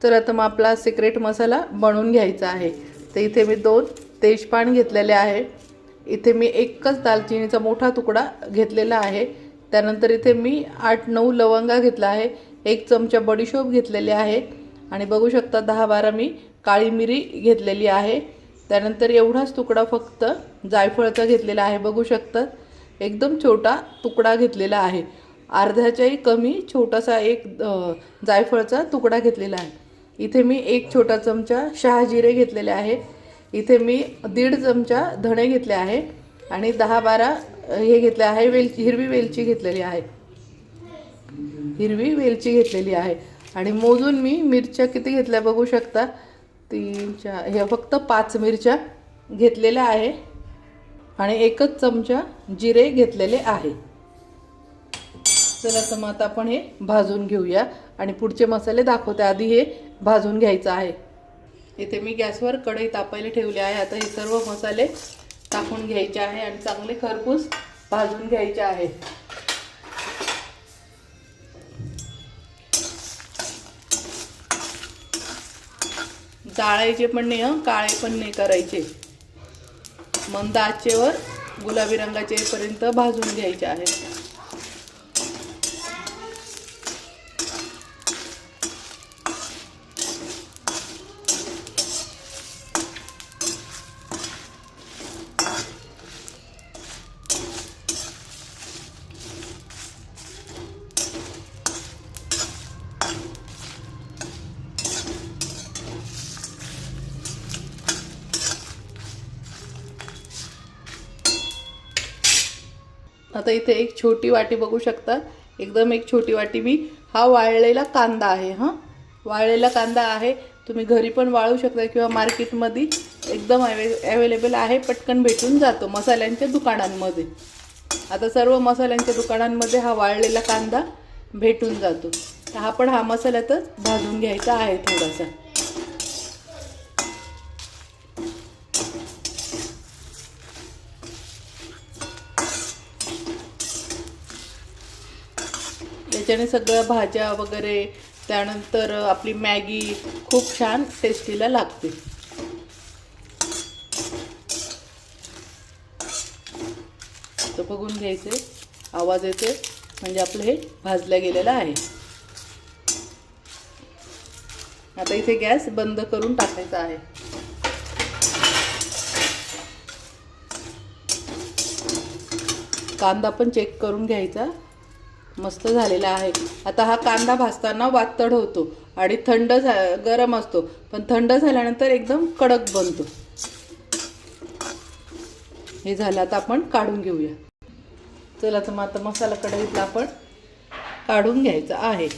तर आता मग आपला सिक्रेट मसाला बनवून घ्यायचा आहे। तर इथे मी 2 तेजपान घेतलेले आहे। इथे मी एकच दालचिनीचा मोठा तुकडा घेतलेला आहे। त्यानंतर इथे मी 8-9 लवंगा घेतला आहे। 1 चमचा बडीशोप घेतलेले आहे आणि बघू शकता 10-12 मी काळी मिरी घेतलेली आहे। त्यानंतर एवढाच तुकडा फक्त जायफळाचा घेतलेला आहे। बघू शकता एकदम छोटा तुकडा घेतलेला आहे। अर्ध्याच्याही कमी छोटासा एक जायफळाचा तुकडा घेतलेला आहे। इथे मी 1 छोटा चमचा शहाजिरे घेतलेले आहे। इथे मी 1.5 चमचा धणे घेतले आहे आणि 10-12 हे घेतले आहे हिरवी वेलची घेतलेली आहे। हिरवी वेलची घेतलेली आहे आणि मोजून मी मिरच्या किती घेतल्या बघू शकता 3 4 हे फक्त 5 मिरच्या घेतलेल्या आहे आणि 1 चमचा जिरे घेतलेले आहे। चला तर मग आता आपण हे भाजून घेऊया आणि पुढचे मसाले दाखवते। आधी हे भाजून घ्यायचं आहे। इथे मी गॅसवर कढई तापायला ठेवली आहे। आता हे सर्व मसाले टाकून घ्यायचे आहे आणि चांगले खरपूस भाजून घ्यायचे आहे। जाळायचे पण नाही काळे पण नाही करायचे। मंद आचेवर गुलाबी रंगाचे पर्यंत भाजून घ्यायचे आहे। आता इथे एक छोटी वाटी बघू शकता एकदम एक छोटी वाटी मी हा वाळलेला कांदा आहे। वाळलेला कांदा आहे। तुम्ही घरी पण वाळू शकता किंवा मार्केटमध्ये एकदम अवेलेबल आहे। पटकन भेटून जातो मसाल्यांच्या दुकानांमध्ये। आता सर्व मसाल्यांच्या दुकानांमध्ये हा वाळलेला कांदा भेटून जातो। तर हा पण हा मसाल्यातच भाजून घ्यायचा आहे थोडासा। त्याच्याने सगळ्या भाज्या वगैरे त्यानंतर आपली मॅगी खूप छान टेस्टीला लागते। तर बघून घ्यायचे आवाज येते म्हणजे आपलं हे भाजलं गेलेलं आहे। आता इथे गॅस बंद करून टाकायचा आहे। कांदा पण चेक करून घ्यायचा मस्त झालेला आहे। आता हा कांदा भाजताना वातड होतो आणि गरम असतो पण थंड झाल्यानंतर एकदम कडक बनतो। हे झालं आता आपण काढून घेऊया। चला तर मग आता मसाला कढईतला आपण काढून घ्यायचा आहे।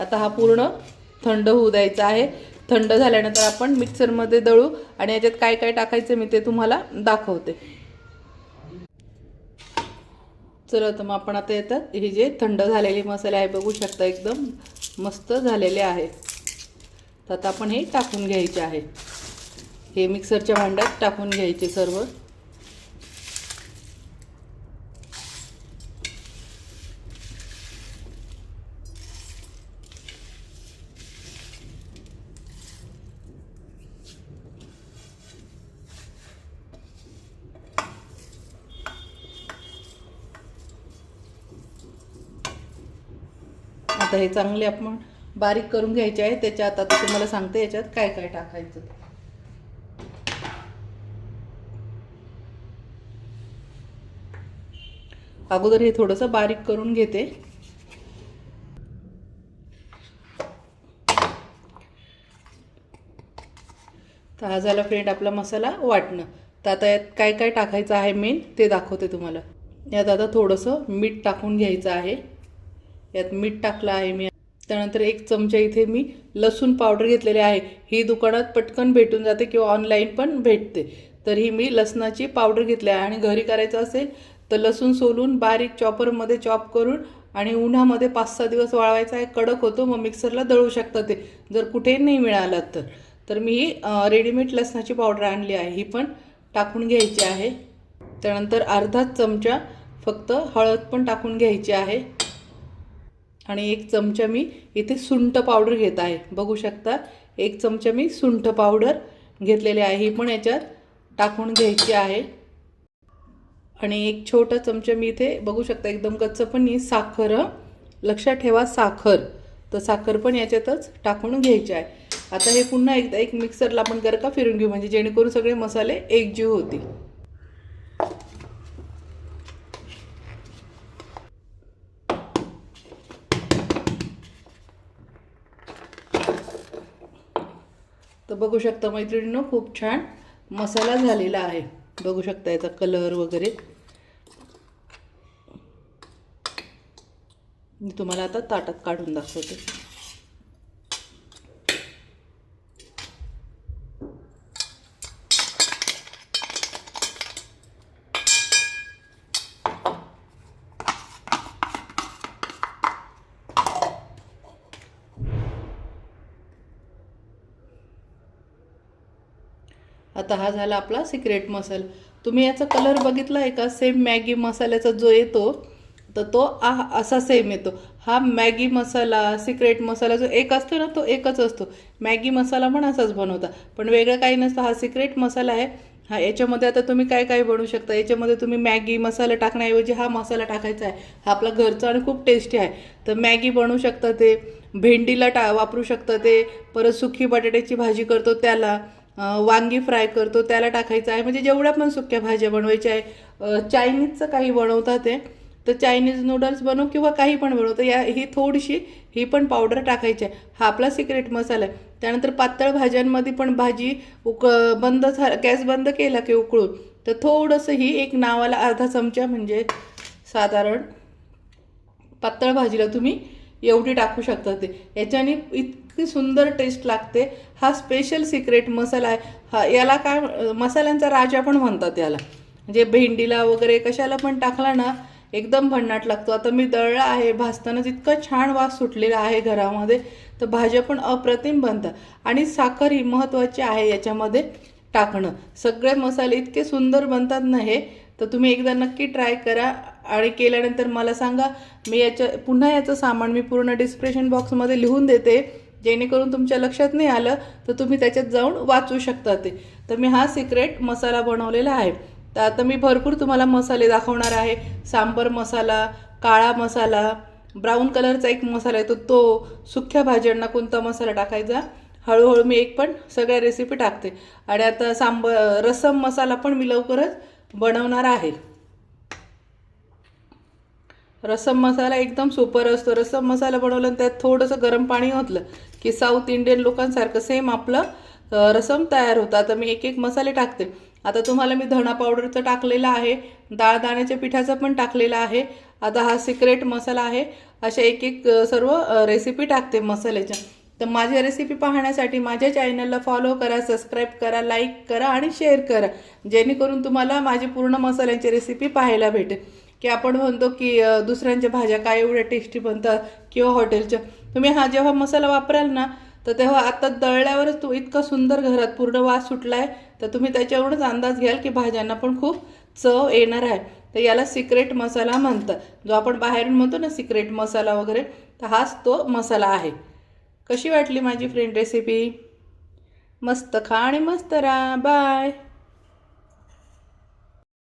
आता हा पूर्ण थंड होऊ द्यायचा आहे। थंड झाल्यानंतर आपण मिक्सरमध्ये दळू आणि याच्यात काय काय टाकायचं मी ते तुम्हाला दाखवते। चला तर मग आपण आता येतात हे जे थंड झालेले मसाले आहे बघू शकता एकदम मस्त झालेले आहे। तर आता आपण हे टाकून घ्यायचे आहे। हे मिक्सरच्या भांड्यात टाकून घ्यायचे सर्व। आता हे चांगले आपण बारीक करून घ्यायचे आहे। त्याच्यात आता तुम्हाला सांगते याच्यात काय काय टाकायचं। अगोदर हे थोडंसं बारीक करून घेते। तर हा झाला फ्रेंड आपला मसाला वाटणं। तर आता यात काय काय टाकायचं आहे मेन ते दाखवते तुम्हाला। यात आता थोडंसं मीठ टाकून घ्यायचं आहे। यात मीठ टाकलं आहे मी। त्यानंतर 1 चमचा इथे मी लसूण पावडर घेतलेली आहे। ही दुकानात पटकन भेटून जाते किंवा ऑनलाईन पण भेटते। तर ही मी लसणाची पावडर घेतली आहे आणि घरी करायचं असेल तर लसूण सोलून बारीक चॉपरमध्ये चॉप करून आणि उन्हामध्ये 5-6 दिवस वाळवायचा आहे। कडक होतो मग मिक्सरला दळू शकता ते जर कुठे नाही मिळालं तर मी ही रेडीमेड लसणाची पावडर आणली आहे। ही पण टाकून घ्यायची आहे। त्यानंतर अर्धा चमचा फक्त हळद पण टाकून घ्यायची आहे आणि 1 चमचा मी इथे सुंठ पावडर घेत आहे। बघू शकता 1 चमचा मी सुंठ पावडर घेतलेली आहे, ही पण याच्यात टाकून घ्यायची आहे। आणि 1 छोटा चमचा मी इथे बघू शकता एकदम कच्चं पण ही साखर, लक्षात ठेवा साखर, तर साखर पण याच्यातच टाकून घ्यायची आहे। आता हे पुन्हा एकदा एक मिक्सरला आपण गरका फिरून घेऊ, म्हणजे जेणेकरून सगळे मसाले एकजीव होतील। तर बघू शकता मैत्रिणींनो, खूप छान मसाला झालेला आहे। बघू शकता याचा कलर वगैरे। मी तुम्हाला आता ताटात काढून दाखवते। आता हा झाला आपला सिक्रेट मसाला। तुम्ही याचा कलर बघितला आहे का? सेम मॅगी मसाल्याचा जो येतो तर तो असा सेम येतो। हा मॅगी मसाला, सिक्रेट मसाला जो एक असतो ना, तो एकच असतो। मॅगी मसाला पण असाच बनवता, पण वेगळं काही नसतं। हा सिक्रेट मसाला आहे। हा याच्यामध्ये आता तुम्ही काय काय बनवू शकता, याच्यामध्ये तुम्ही मॅगी मसाला टाकण्याऐवजी हा मसाला टाकायचा आहे। हा आपला घरचा आणि खूप टेस्टी आहे। तर मॅगी बनवू शकता, ते भेंडीला वापरू शकता, ते परत सुकी बटाट्याची भाजी करतो त्याला, वांगी फ्राय करतो त्याला टाकायचं आहे। म्हणजे जेवढ्या पण सुक्या भाज्या बनवायच्या आहे, चायनीजचं काही बनवतात ते, तर चायनीज नूडल्स बनव किंवा काही पण बनवतं, ही थोडीशी ही पण पावडर टाकायची आहे। हा आपला सिक्रेट मसाला आहे। त्यानंतर पातळ भाज्यांमध्ये पण भाजी गॅस बंद केला की उकळून, तर थोडंसं ही एक नावाला अर्धा चमचा, म्हणजे साधारण पातळ भाजीला तुम्ही एवढी टाकू शकता। ते याच्याने इतकी सुंदर टेस्ट लागते। हा स्पेशल सिक्रेट मसाला आहे। हा याला काय मसाल्यांचा राजा पण म्हणतात याला, म्हणजे भेंडीला वगैरे कशाला पण टाकला ना एकदम भन्नाट लागतो। आता मी दळला आहे, भाजतानाच इतका छान वास सुटलेला आहे घरामध्ये, तर भाज्या पण अप्रतिम बनतात। आणि साखर ही महत्त्वाची आहे याच्यामध्ये टाकणं। सगळे मसाले इतके सुंदर बनतात ना हे, तर तुम्ही एकदा नक्की ट्राय करा आणि केल्यानंतर मला सांगा। मी पुन्हा याचं सामान मी पूर्ण डिस्क्रिप्शन बॉक्समध्ये लिहून देते, जेणेकरून तुमच्या लक्षात नाही आलं तर तुम्ही त्याच्यात जाऊन वाचू शकता ते। तर मी हा सिक्रेट मसाला बनवलेला आहे। तर आता मी भरपूर तुम्हाला मसाले दाखवणार आहे। सांबर मसाला, काळा मसाला, ब्राऊन कलरचा एक मसाला येतो तो, सुक्या भाज्यांना कोणता मसाला टाकायचा, हळूहळू मी एक पण सगळ्या रेसिपी टाकते। आणि आता रसम मसाला पण मी लवकरच बनवणार आहे। रसम मसाला एकदम सुपर असतो। रसम मसाला बनवला त्यात थोडंसं गरम पाणी ओतलं की साऊथ इंडियन लोकांसारखं सेम आपलं रसम तयार होतं। आता मी एक एक मसाले टाकते। आता तुम्हाला मी धणा पावडरचं टाकलेलं आहे, डाळ दाण्याच्या पिठाचं पण टाकलेलं आहे। आता हा सिक्रेट मसाला आहे। अशा एक एक सर्व रेसिपी टाकते मसाल्याच्या। तर माझ्या रेसिपी पाहण्यासाठी माझ्या चॅनलला फॉलो करा, सबस्क्राईब करा, लाईक करा आणि शेअर करा, जेणेकरून तुम्हाला माझी पूर्ण मसाल्यांची रेसिपी पाहायला भेटेल। की आपण म्हणतो की दुसऱ्यांच्या भाज्या काय एवढ्या टेस्टी बनतात किंवा हॉटेलच्या, तुम्ही हा जेव्हा मसाला वापराल ना, तर तेव्हा आता दळल्यावरच तो इतका सुंदर घरात पूर्ण वास सुटलाय, तर तुम्ही त्याच्यावरूनच अंदाज घ्याल की भाज्यांना पण खूप चव येणार आहे। तर याला सिक्रेट मसाला म्हणतात। जो आपण बाहेरून म्हणतो ना सिक्रेट मसाला वगैरे, तर हाच तो मसाला आहे। कशी वाटली माझी फ्रेंड रेसिपी? मस्त खा आणि मस्त राहा। बाय।